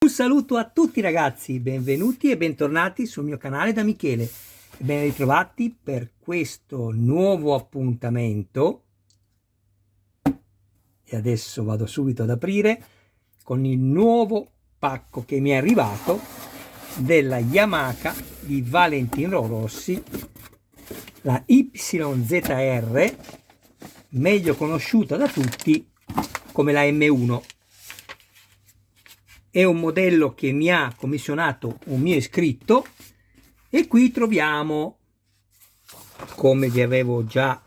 Un saluto a tutti ragazzi, benvenuti e bentornati sul mio canale da Michele e ben ritrovati per questo nuovo appuntamento. E adesso vado subito ad aprire con il nuovo pacco che mi è arrivato della Yamaha di Valentino Rossi, la YZR, meglio conosciuta da tutti come la M1. È un modello che mi ha commissionato un mio iscritto e qui troviamo, come vi avevo già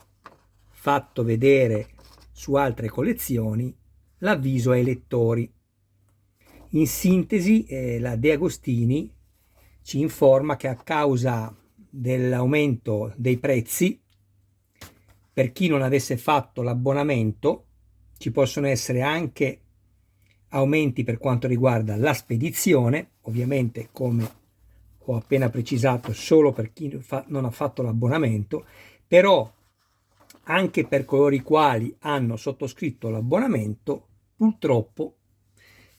fatto vedere su altre collezioni, l'avviso ai lettori. In sintesi, la De Agostini ci informa che a causa dell'aumento dei prezzi, per chi non avesse fatto l'abbonamento, ci possono essere anche aumenti per quanto riguarda la spedizione, ovviamente come ho appena precisato solo per chi non ha fatto l'abbonamento, però anche per coloro i quali hanno sottoscritto l'abbonamento, purtroppo,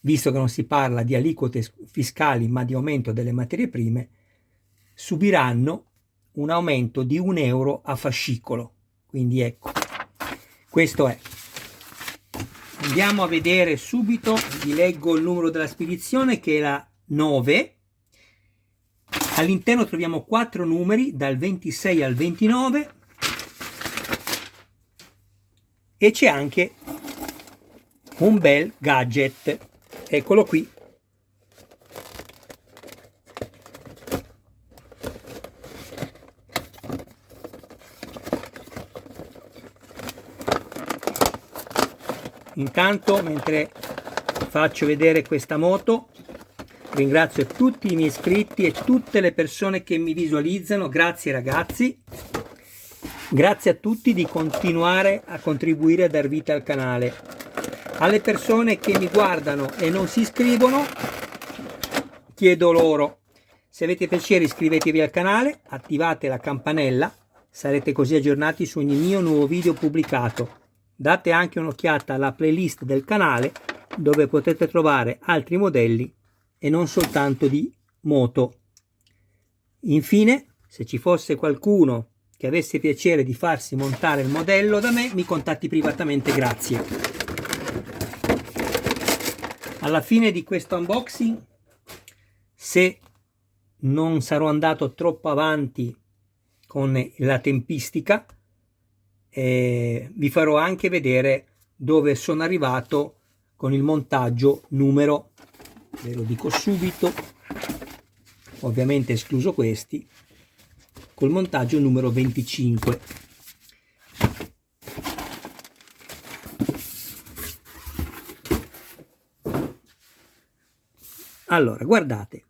visto che non si parla di aliquote fiscali ma di aumento delle materie prime, subiranno un aumento di €1 a fascicolo. Quindi ecco, questo è. Andiamo a vedere subito, vi leggo il numero della spedizione che è la 9. All'interno troviamo 4 numeri dal 26 al 29 e c'è anche un bel gadget, eccolo qui. Intanto, mentre faccio vedere questa moto, ringrazio tutti i miei iscritti e tutte le persone che mi visualizzano. Grazie ragazzi, grazie a tutti di continuare a contribuire a dar vita al canale. Alle persone che mi guardano e non si iscrivono, chiedo loro, se avete piacere iscrivetevi al canale, attivate la campanella, sarete così aggiornati su ogni mio nuovo video pubblicato. Date anche un'occhiata alla playlist del canale dove potete trovare altri modelli e non soltanto di moto. Infine, se ci fosse qualcuno che avesse piacere di farsi montare il modello da me, mi contatti privatamente, grazie. Alla fine di questo unboxing, se non sarò andato troppo avanti con la tempistica, vi farò anche vedere dove sono arrivato con il montaggio numero, ve lo dico subito, ovviamente escluso questi, col montaggio numero 25. Allora, guardate,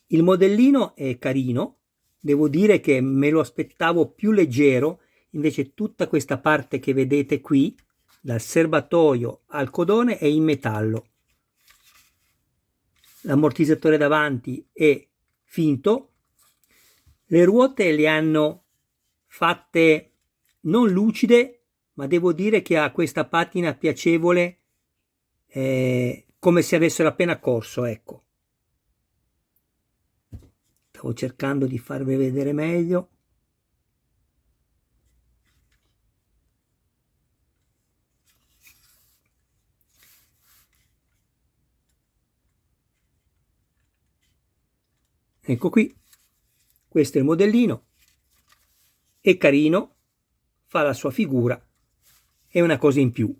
il modellino è carino, devo dire che me lo aspettavo più leggero. Invece tutta questa parte che vedete qui, dal serbatoio al codone, è in metallo. L'ammortizzatore davanti è finto. Le ruote le hanno fatte non lucide, ma devo dire che ha questa patina piacevole, come se avessero appena corso, ecco. Stavo cercando di farvi vedere meglio. Ecco qui, questo è il modellino, è carino, fa la sua figura, è una cosa in più.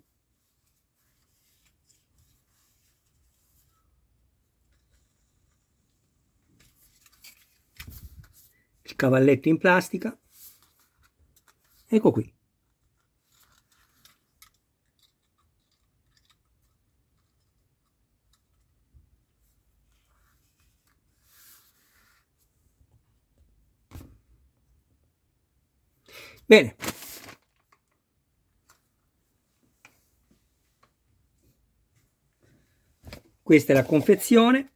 Il cavalletto in plastica, ecco qui. Bene, questa è la confezione.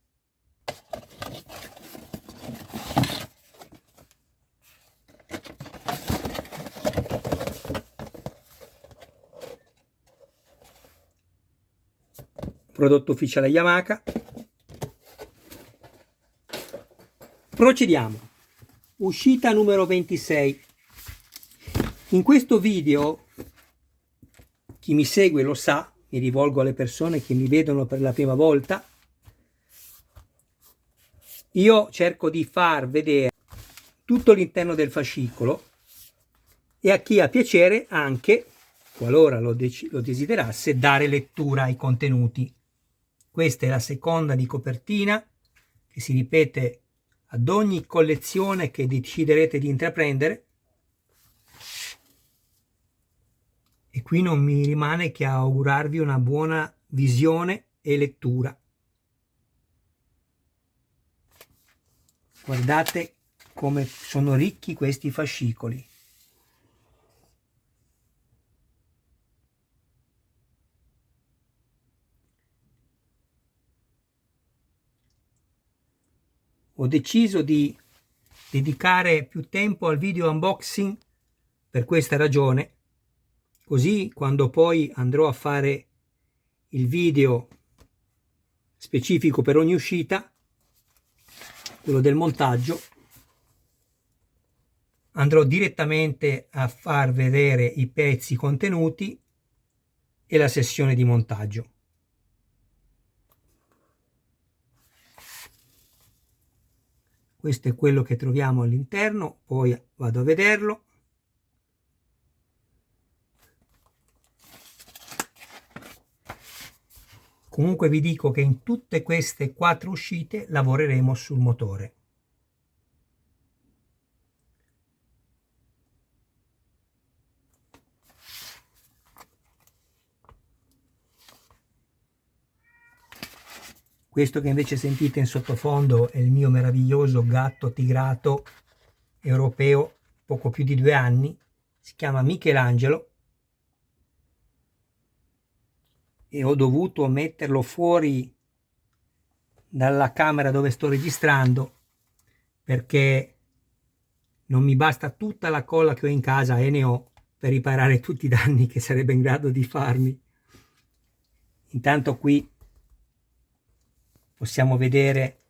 prodotto ufficiale Yamaha. Procediamo. Uscita numero 26. In questo video, chi mi segue lo sa, mi rivolgo alle persone che mi vedono per la prima volta, io cerco di far vedere tutto l'interno del fascicolo e a chi ha piacere anche, qualora lo desiderasse, dare lettura ai contenuti. Questa è la seconda di copertina che si ripete ad ogni collezione che deciderete di intraprendere, e qui non mi rimane che augurarvi una buona visione e lettura. Guardate come sono ricchi questi fascicoli. Ho deciso di dedicare più tempo al video unboxing per questa ragione, così quando poi andrò a fare il video specifico per ogni uscita, quello del montaggio, andrò direttamente a far vedere i pezzi contenuti e la sessione di montaggio. Questo è quello che troviamo all'interno, poi vado a vederlo. Comunque vi dico che in tutte queste 4 uscite lavoreremo sul motore. Questo che invece sentite in sottofondo è il mio meraviglioso gatto tigrato europeo, poco più di 2 anni, si chiama Michelangelo, e ho dovuto metterlo fuori dalla camera dove sto registrando perché non mi basta tutta la colla che ho in casa, e ne ho, per riparare tutti i danni che sarebbe in grado di farmi. Intanto qui possiamo vedere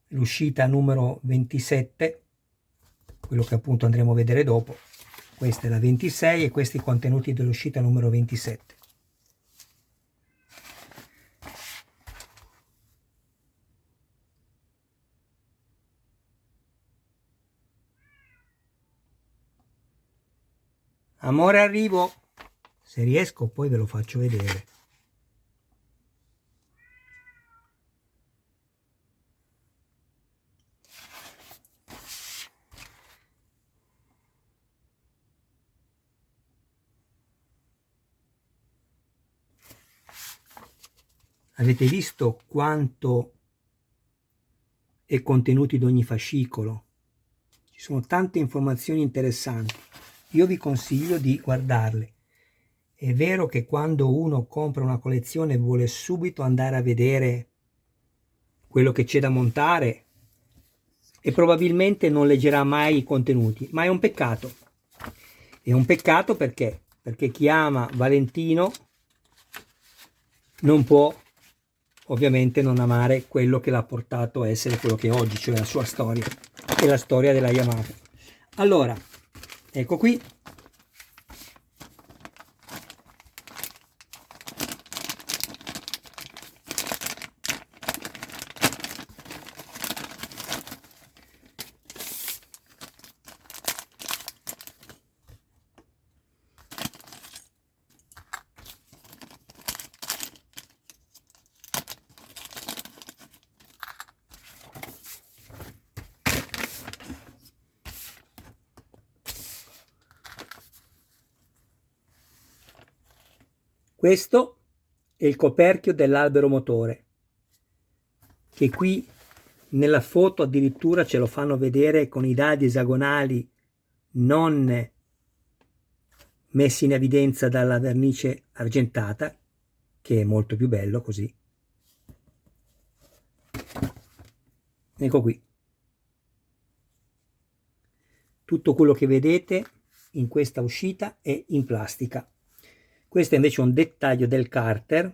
l'uscita numero 27, quello che appunto andremo a vedere dopo. Questa è la 26 e questi i contenuti dell'uscita numero 27. Amore, arrivo, se riesco poi ve lo faccio vedere. Avete visto quanto è contenuti di ogni fascicolo? Ci sono tante informazioni interessanti. Io vi consiglio di guardarle. È vero che quando uno compra una collezione vuole subito andare a vedere quello che c'è da montare e probabilmente non leggerà mai i contenuti, ma è un peccato. È un peccato perché chi ama Valentino non può ovviamente non amare quello che l'ha portato a essere quello che è oggi, cioè la sua storia e la storia della Yamaha. Allora, ecco qui. Questo è il coperchio dell'albero motore, che qui nella foto addirittura ce lo fanno vedere con i dadi esagonali non messi in evidenza dalla vernice argentata, che è molto più bello così. Ecco qui. Tutto quello che vedete in questa uscita è in plastica. Questo è invece un dettaglio del carter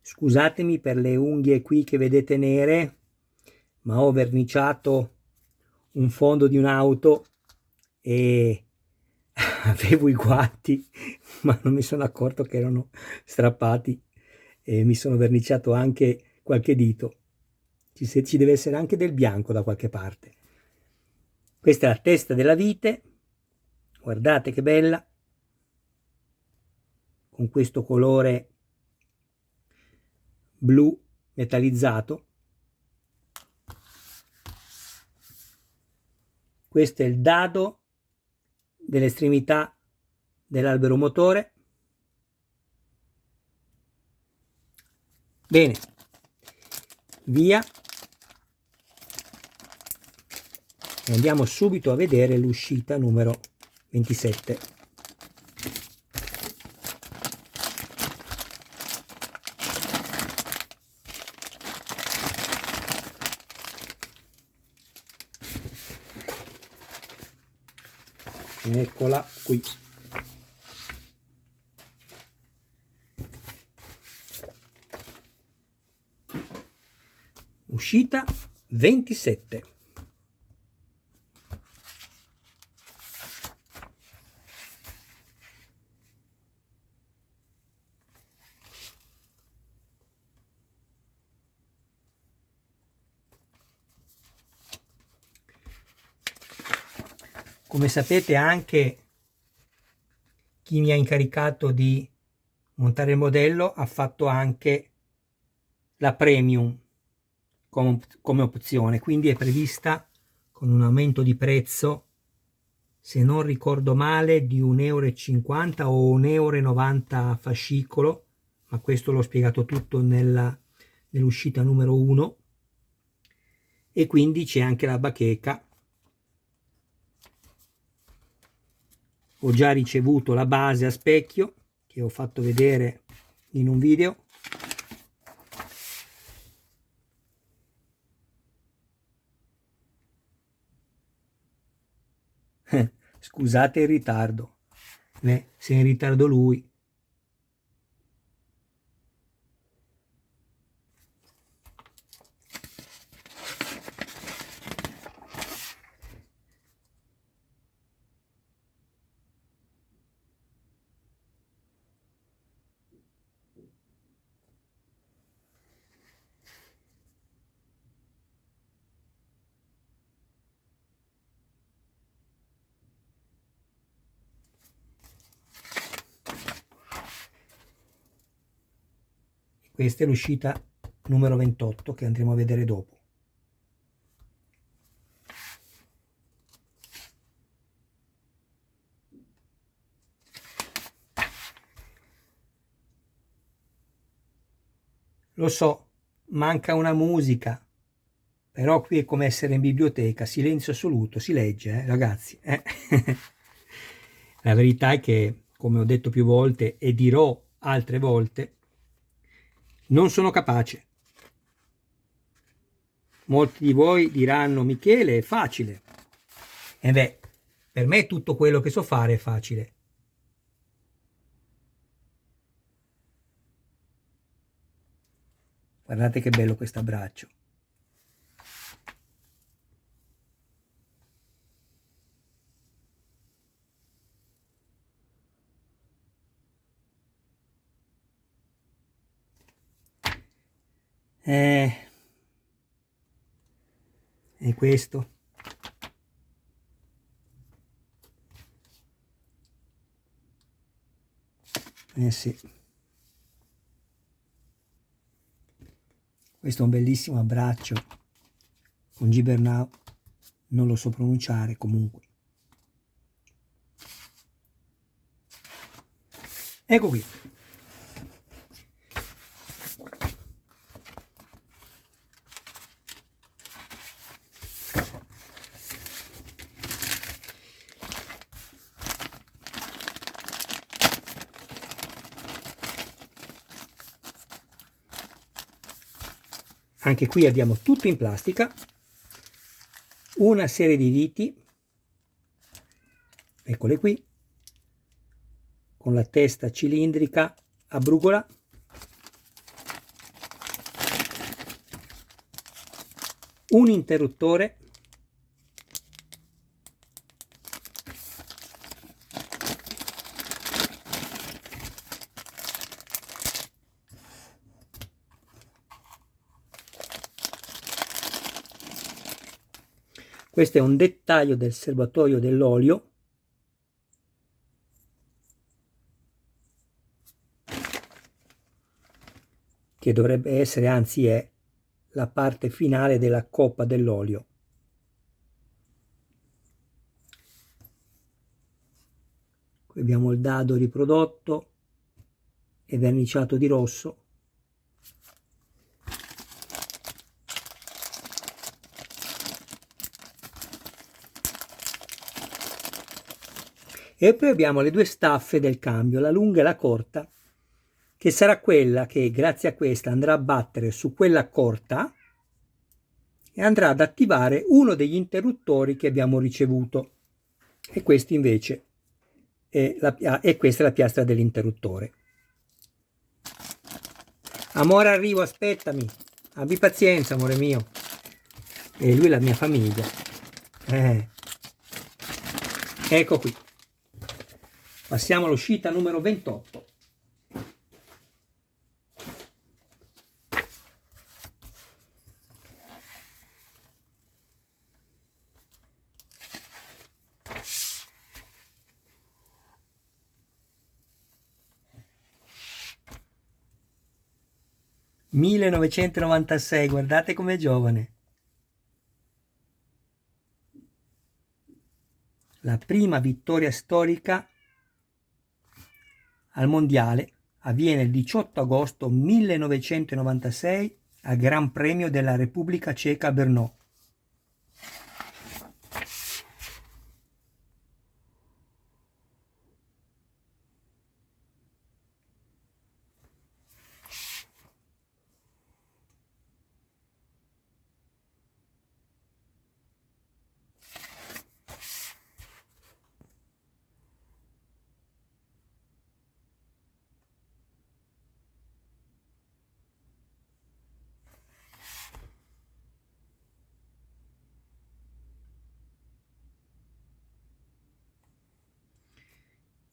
Scusatemi per le unghie qui che vedete nere, ma ho verniciato un fondo di un'auto e avevo i guanti, ma non mi sono accorto che erano strappati e mi sono verniciato anche qualche dito. Ci deve essere anche del bianco da qualche parte. Questa è la testa della vite, guardate che bella, con questo colore blu metallizzato. Questo è il dado dell'estremità dell'albero motore. Bene, via, e andiamo subito a vedere l'uscita numero 27. Eccola qui. Uscita 27. Come sapete, anche chi mi ha incaricato di montare il modello ha fatto anche la premium come opzione, quindi è prevista con un aumento di prezzo, se non ricordo male, di 1,50 € o 1,90 € a fascicolo, ma questo l'ho spiegato tutto nell'uscita numero 1. E quindi c'è anche la bacheca. Ho già ricevuto la base a specchio che ho fatto vedere in un video. Scusate il ritardo, se è in ritardo lui. Questa è l'uscita numero 28 che andremo a vedere dopo. Lo so, manca una musica, però qui è come essere in biblioteca, silenzio assoluto, si legge, ragazzi. La verità è che, come ho detto più volte e dirò altre volte, non sono capace. Molti di voi diranno: Michele, è facile. E beh, per me tutto quello che so fare è facile. Guardate che bello questo abbraccio. E questo. Sì. Questo è un bellissimo abbraccio con Gibernau, non lo so pronunciare comunque. Ecco qui. Anche qui abbiamo tutto in plastica, una serie di viti, eccole qui, con la testa cilindrica a brugola, un interruttore, questo è un dettaglio del serbatoio dell'olio, che dovrebbe essere, anzi è, la parte finale della coppa dell'olio. Qui abbiamo il dado riprodotto e verniciato di rosso. E poi abbiamo le due staffe del cambio, la lunga e la corta, che sarà quella che grazie a questa andrà a battere su quella corta e andrà ad attivare uno degli interruttori che abbiamo ricevuto. E questo invece è questa è la piastra dell'interruttore. Amore, arrivo, aspettami, abbi pazienza, amore mio. E lui è la mia famiglia. Ecco qui. Passiamo all'uscita numero 28. (1996), guardate com'è giovane. La prima vittoria storica al mondiale avviene il 18 agosto 1996 al Gran Premio della Repubblica Ceca a Brno.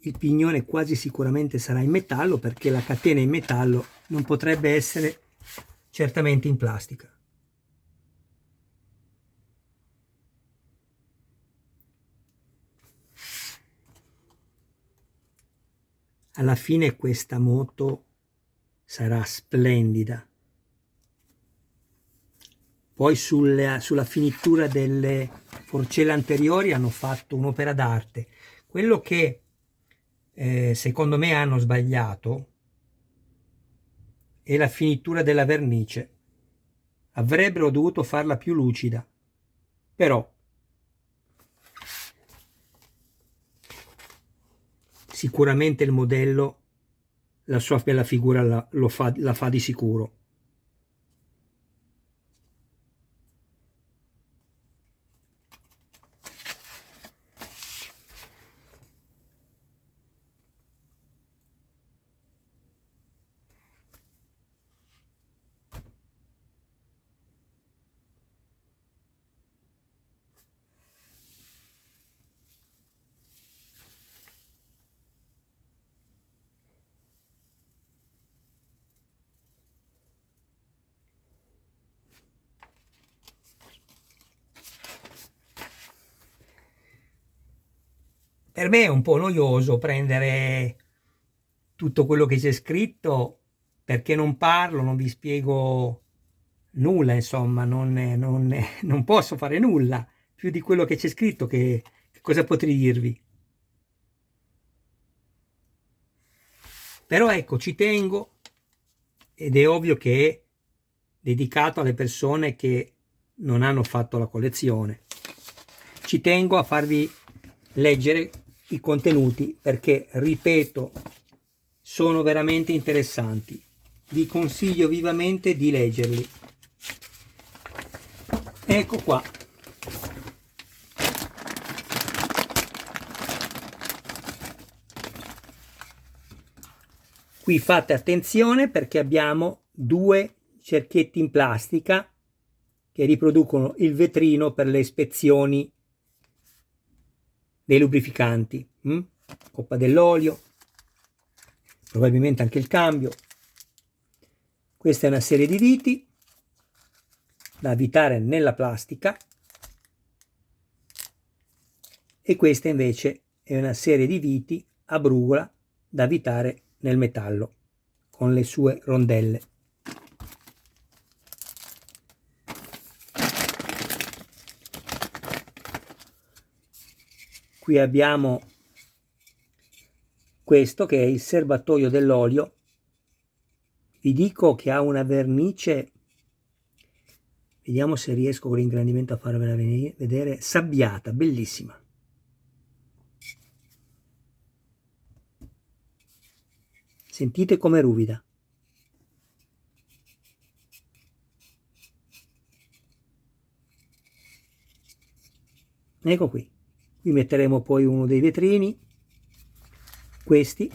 Il pignone quasi sicuramente sarà in metallo, perché la catena in metallo non potrebbe essere certamente in plastica. Alla fine questa moto sarà splendida. Poi sulla finitura delle forcelle anteriori hanno fatto un'opera d'arte. Quello che secondo me hanno sbagliato è la finitura della vernice. Avrebbero dovuto farla più lucida, però sicuramente il modello, la sua bella figura la fa di sicuro. Per me è un po' noioso prendere tutto quello che c'è scritto, perché non parlo, non vi spiego nulla, insomma, non posso fare nulla più di quello che c'è scritto. Che cosa potrei dirvi? Però ecco, ci tengo, ed è ovvio che è dedicato alle persone che non hanno fatto la collezione. Ci tengo a farvi leggere i contenuti perché, ripeto, sono veramente interessanti. Vi consiglio vivamente di leggerli. Ecco qua. Qui fate attenzione perché abbiamo due cerchietti in plastica che riproducono il vetrino per le ispezioni dei lubrificanti, coppa dell'olio, probabilmente anche il cambio. Questa è una serie di viti da avvitare nella plastica e questa invece è una serie di viti a brugola da avvitare nel metallo con le sue rondelle. Qui abbiamo questo che è il serbatoio dell'olio. Vi dico che ha una vernice, vediamo se riesco con l'ingrandimento a farvela vedere, sabbiata, bellissima. Sentite com'è ruvida. Ecco qui. Qui metteremo poi uno dei vetrini, questi.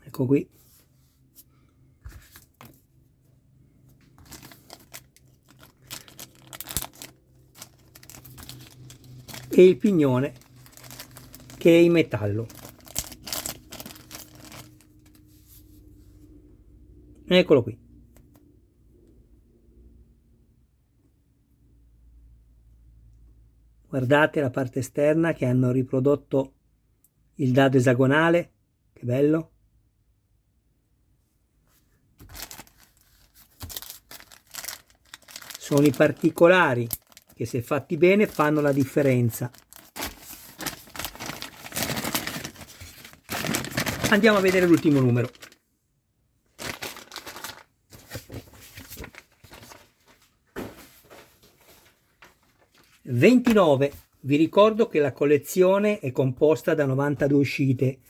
Ecco qui. E il pignone che è in metallo. Eccolo qui. Guardate la parte esterna che hanno riprodotto il dado esagonale, che bello. Sono i particolari che, se fatti bene, fanno la differenza. Andiamo a vedere l'ultimo numero. (29). Vi ricordo che la collezione è composta da 92 uscite,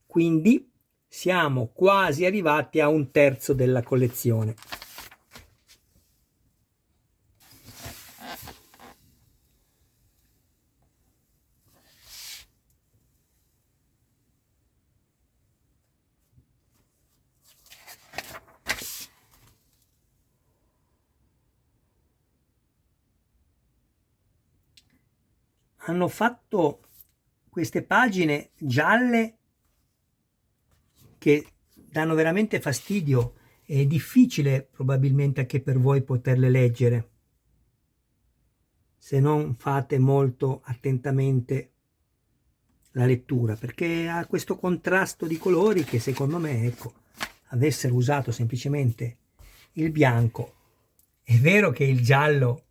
quindi siamo quasi arrivati a un terzo della collezione. Hanno fatto queste pagine gialle che danno veramente fastidio. È difficile probabilmente anche per voi poterle leggere se non fate molto attentamente la lettura, perché ha questo contrasto di colori che secondo me, ecco, avessero usato semplicemente il bianco. È vero che il giallo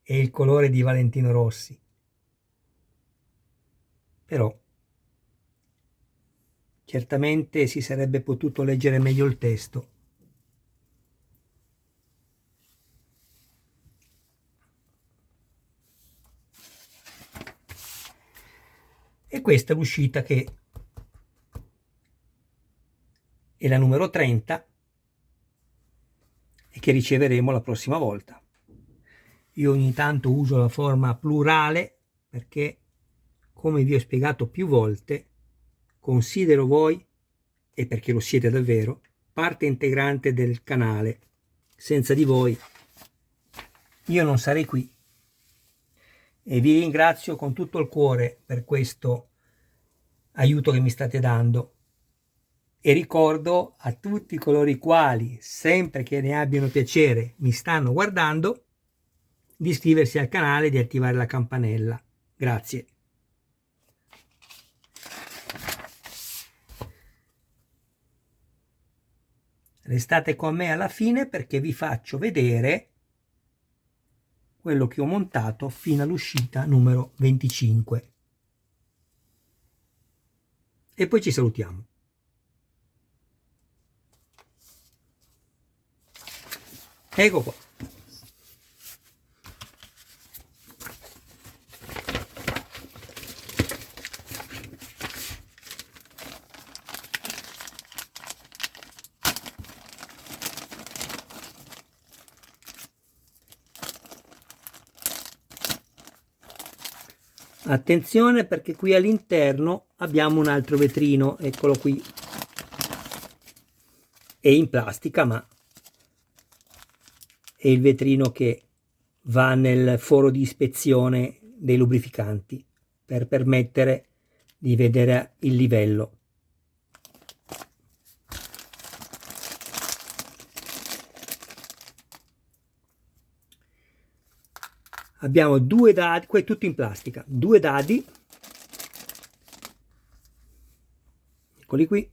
è il colore di Valentino Rossi, però certamente si sarebbe potuto leggere meglio il testo. E questa è l'uscita che è la numero 30 e che riceveremo la prossima volta. Io ogni tanto uso la forma plurale perché, come vi ho spiegato più volte, considero voi, e perché lo siete davvero, parte integrante del canale. Senza di voi io non sarei qui. E vi ringrazio con tutto il cuore per questo aiuto che mi state dando. E ricordo a tutti coloro i quali, sempre che ne abbiano piacere, mi stanno guardando, di iscriversi al canale e di attivare la campanella. Grazie. Restate con me alla fine perché vi faccio vedere quello che ho montato fino all'uscita numero 25. E poi ci salutiamo. Ecco qua. Attenzione perché qui all'interno abbiamo un altro vetrino, eccolo qui, è in plastica ma è il vetrino che va nel foro di ispezione dei lubrificanti per permettere di vedere il livello. Abbiamo due dadi, qui è tutto in plastica, due dadi, eccoli qui,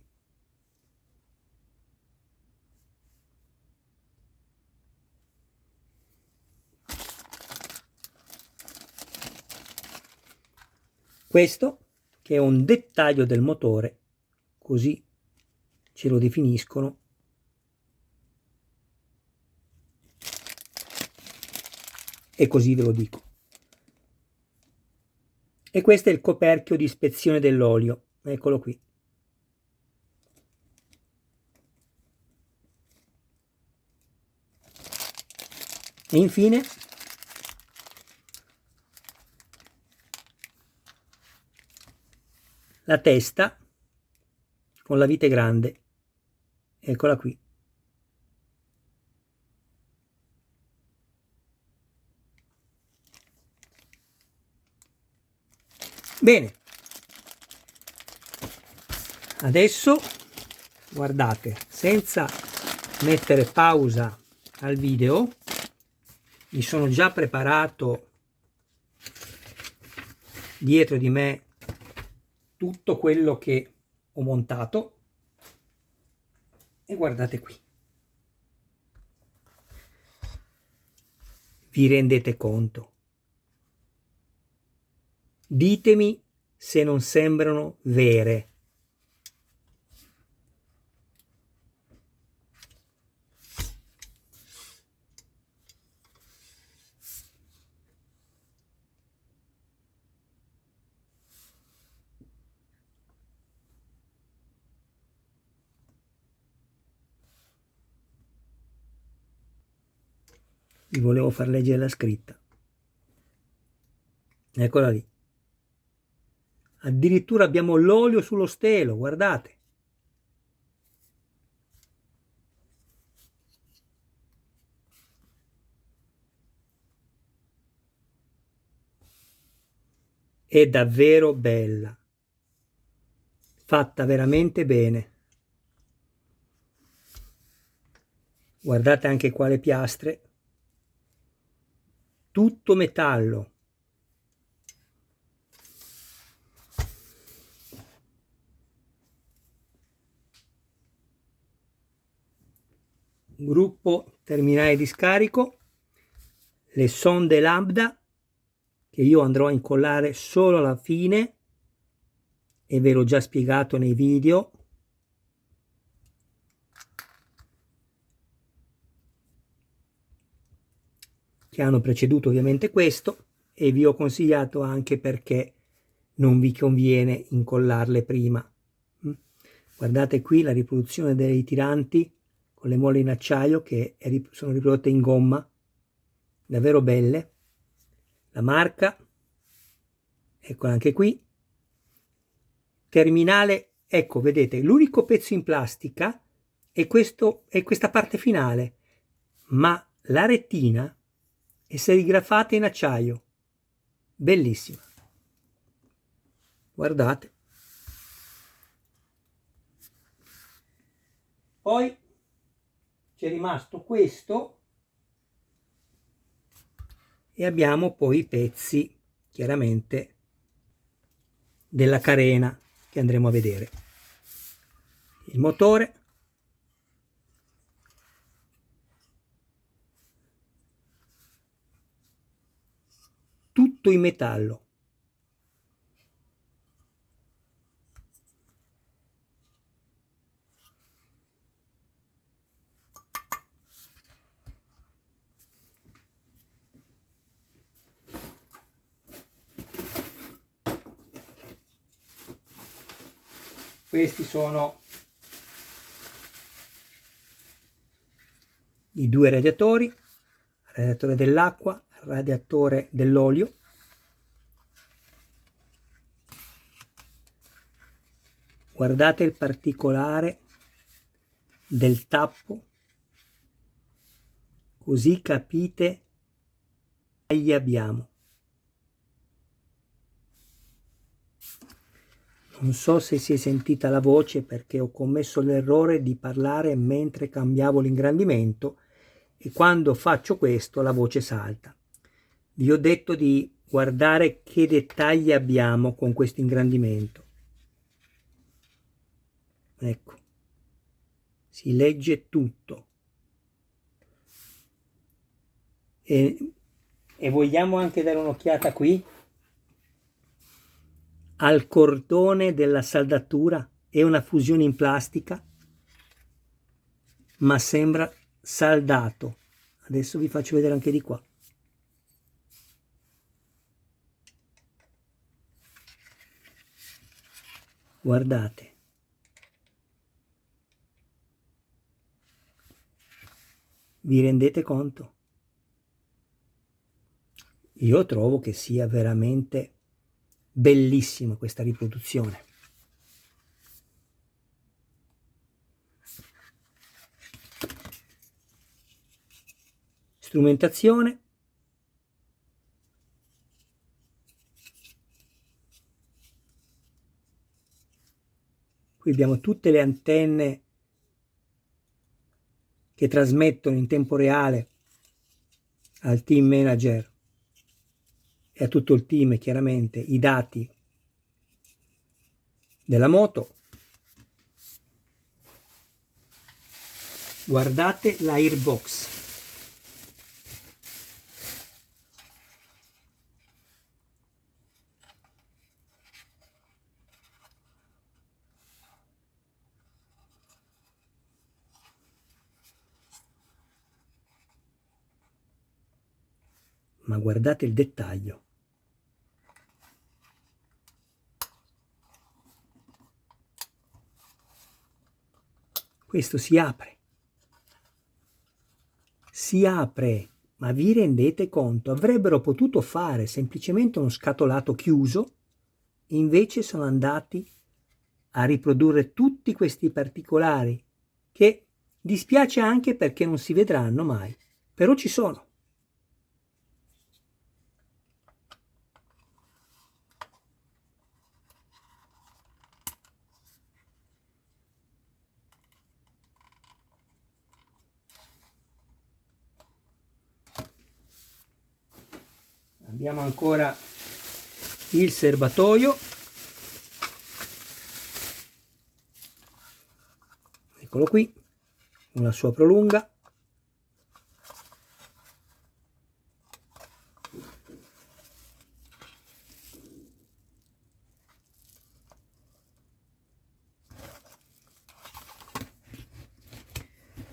questo che è un dettaglio del motore, così ce lo definiscono, e così ve lo dico. E questo è il coperchio di ispezione dell'olio, eccolo qui. E infine la testa con la vite grande, eccola qui. Bene, adesso guardate, senza mettere pausa al video, mi sono già preparato dietro di me tutto quello che ho montato e guardate qui. Vi rendete conto? Ditemi se non sembrano vere. Vi volevo far leggere la scritta. Eccola lì. Addirittura abbiamo l'olio sullo stelo, guardate. È davvero bella. Fatta veramente bene. Guardate anche qua le piastre. Tutto metallo. Gruppo terminale di scarico, le sonde lambda che io andrò a incollare solo alla fine e ve l'ho già spiegato nei video. Che hanno preceduto ovviamente questo, e vi ho consigliato anche perché non vi conviene incollarle prima. Guardate qui la riproduzione dei tiranti con le molle in acciaio che sono riprodotte in gomma, davvero belle. La marca, eccola anche qui. Terminale, ecco, vedete, l'unico pezzo in plastica è questa parte finale, ma la rettina è serigrafata in acciaio. Bellissima. Guardate. Poi c'è rimasto questo e abbiamo poi i pezzi chiaramente della carena che andremo a vedere. Il motore, tutto in metallo. Questi sono i due radiatori, radiatore dell'acqua, radiatore dell'olio. Guardate il particolare del tappo, così capite che abbiamo. Non so se si è sentita la voce perché ho commesso l'errore di parlare mentre cambiavo l'ingrandimento e quando faccio questo la voce salta. Vi ho detto di guardare che dettagli abbiamo con questo ingrandimento. Ecco, si legge tutto. E vogliamo anche dare un'occhiata qui al cordone della saldatura. È una fusione in plastica, ma sembra saldato. Adesso vi faccio vedere anche di qua. Guardate. Vi rendete conto? Io trovo che sia veramente bellissima questa riproduzione. Strumentazione. Qui abbiamo tutte le antenne che trasmettono in tempo reale al team manager e a tutto il team chiaramente i dati della moto. Guardate l'airbox. Ma guardate il dettaglio. Questo si apre, ma vi rendete conto? Avrebbero potuto fare semplicemente uno scatolato chiuso, invece sono andati a riprodurre tutti questi particolari che dispiace anche perché non si vedranno mai, però ci sono. Abbiamo ancora il serbatoio, eccolo qui, con la sua prolunga.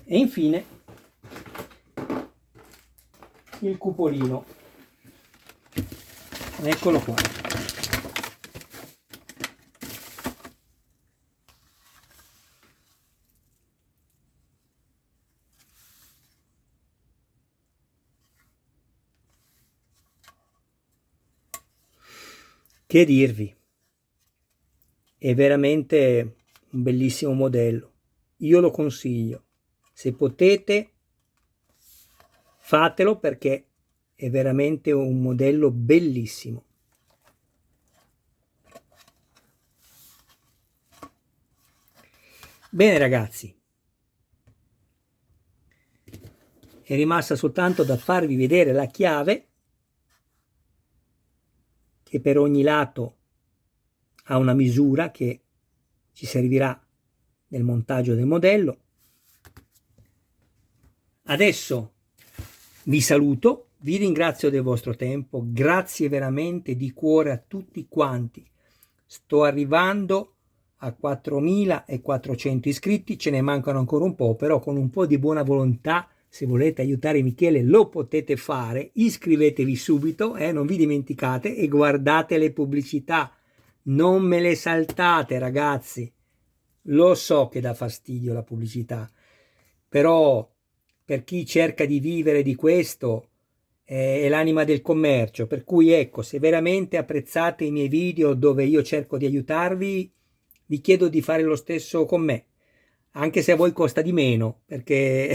E infine il cupolino, eccolo qua. Che dirvi, è veramente un bellissimo modello, io lo consiglio, se potete fatelo perché è veramente un modello bellissimo. Bene ragazzi, è rimasta soltanto da farvi vedere la chiave che per ogni lato ha una misura che ci servirà nel montaggio del modello. Adesso vi saluto, vi ringrazio del vostro tempo, grazie veramente di cuore a tutti quanti. Sto arrivando a 4.400 iscritti, ce ne mancano ancora un po', però con un po' di buona volontà, se volete aiutare Michele lo potete fare, iscrivetevi subito, non vi dimenticate, e guardate le pubblicità, non me le saltate ragazzi, lo so che dà fastidio la pubblicità, però per chi cerca di vivere di questo è l'anima del commercio, per cui ecco, se veramente apprezzate i miei video dove io cerco di aiutarvi, vi chiedo di fare lo stesso con me, anche se a voi costa di meno, perché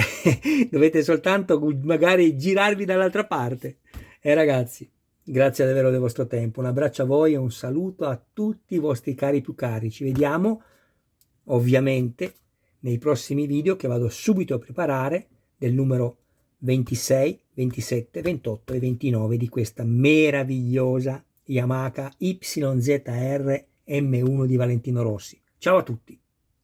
dovete soltanto magari girarvi dall'altra parte. Ragazzi, grazie davvero del vostro tempo, un abbraccio a voi e un saluto a tutti i vostri cari più cari. Ci vediamo ovviamente nei prossimi video che vado subito a preparare del numero 26, 27, 28 e 29 di questa meravigliosa Yamaha YZR M1 di Valentino Rossi. Ciao a tutti!